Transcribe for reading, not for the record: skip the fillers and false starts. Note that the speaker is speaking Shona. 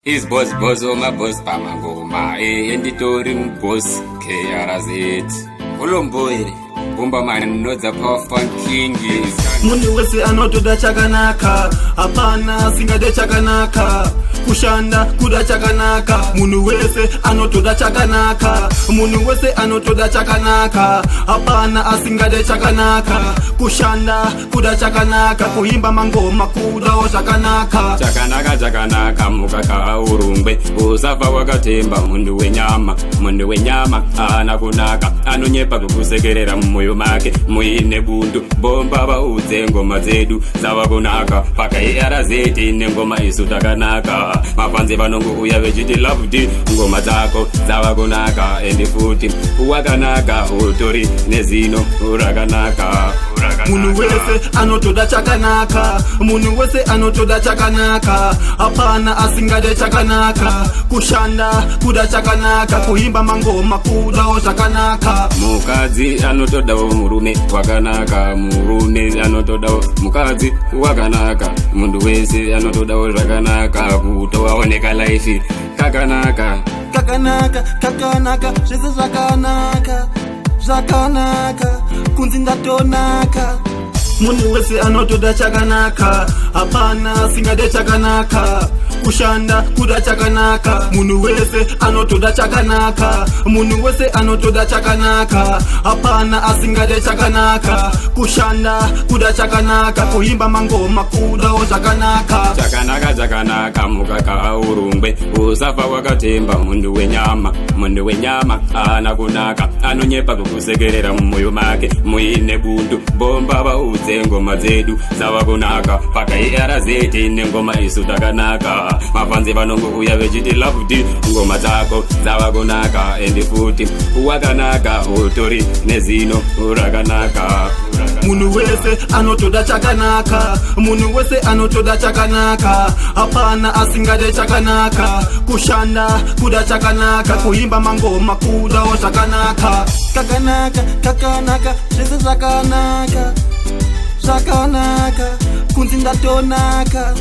Is boss my boss pamangoma enditori boss KRZ ulomboyire bomba mani nodza power fun king. Munhu wese anotoda chakanaka, hapana singade chakanaka, kushanda kuda chakanaka. Munhu wese anotoda chakanaka, munhu wese anotoda chakanaka, hapana asingade chakanaka, kushanda kuda chakanaka, kuimba mangoma kudawo chakanaka. Chakanaka mukaka urungwe usafa wakatemba. Munhu wenyama ana kunaka, anonyepa kukusekerera mumwoyo make muine bundu. Bomba vaudze ngoma dzedu dzava kunaka, paka KRZ nengoma isu takanaka. Mafanzi vanongouya vechiti loved ngoma dzako dzava kunaka, endi futi wakanaka utori nezino rakanaka. Munhu wese anotoda chakanaka, munhu wese anotoda chakanaka, hapana asingade chakanaka, kushanda kuda chakanaka, kuimba mangoma kudawo chakanaka. Mukadzi anotodawo murume wakanaka, murume anotodawo mukadzi wakanaka, munhu wese anotodawo zvakanaka, kutowaoneka life kakanaka. Kakanaka zvese zvakanaka kunzi ndatonaka. Munhu wese anotoda chakanaka, hapana singade chakanaka, kushanda kuda chakanaka. Munhu wese anotoda chakanaka, munhu wese anotoda chakanaka, hapana asingade chakanaka, kushanda kuda chakanaka, kuimba mangoma kudawo chakanaka. Chakanaka mukaka urungwe usafa wakatemba. Munhu wenyama ana kunaka, anonyepa kukusekerera mumwoyo make muine bundu. Bomba vaudze ngoma dzedu dzava kunaka, paka KRZ nengoma isu takanaka. Mafanzi vanongouya vechiti loved ngoma dzako dzava kunaka, endi futi wakanaka utori nezino rakanaka. Munhu wese anotoda chakanaka, munhu wese anotoda chakanaka, hapana asingade chakanaka, kushanda kuda chakanaka, kuimba mangoma kudawo chakanaka. Kakanaka zvese zvakanaka kunzi ndatonaka.